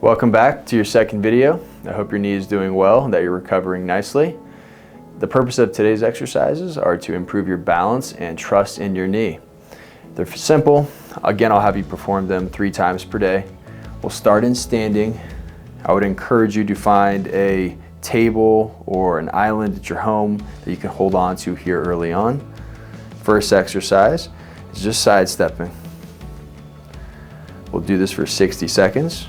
Welcome back to your second video. I hope your knee is doing well and that you're recovering nicely. The purpose of today's exercises are to improve your balance and trust in your knee. They're simple. Again, I'll have you perform them 3 times per day. We'll start in standing. I would encourage you to find a table or an island at your home that you can hold on to here early on. First exercise is just sidestepping. We'll do this for 60 seconds.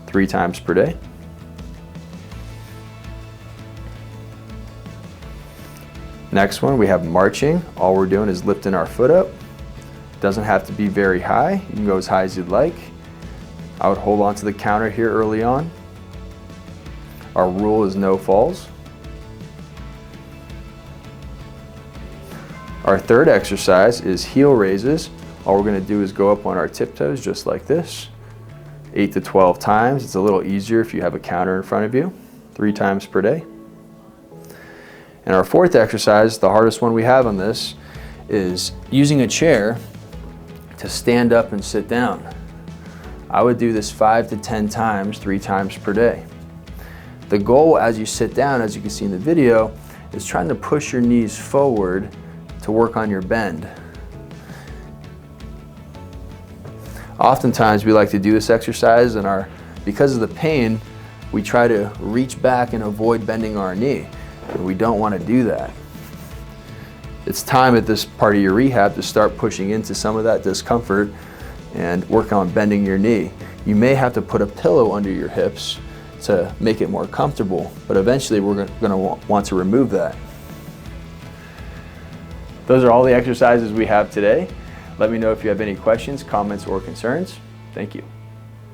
3 times per day. Next one, we have marching. All we're doing is lifting our foot up. Doesn't have to be very high. You can go as high as you'd like. I would hold on to the counter here early on. Our rule is no falls. Our third exercise is heel raises. All we're going to do is go up on our tiptoes just like this. 8 to 12 times. It's a little easier if you have a counter in front of you. 3 times per day. And our fourth exercise, the hardest one we have on this, is using a chair to stand up and sit down. I would do this 5 to 10 times, 3 times per day. The goal as you sit down, as you can see in the video, is trying to push your knees forward to work on your bend. Oftentimes we like to do this exercise and because of the pain, we try to reach back and avoid bending our knee. And we don't want to do that. It's time at this part of your rehab to start pushing into some of that discomfort and work on bending your knee. You may have to put a pillow under your hips to make it more comfortable, but eventually we're going to want to remove that. Those are all the exercises we have today. Let me know if you have any questions, comments, or concerns. Thank you.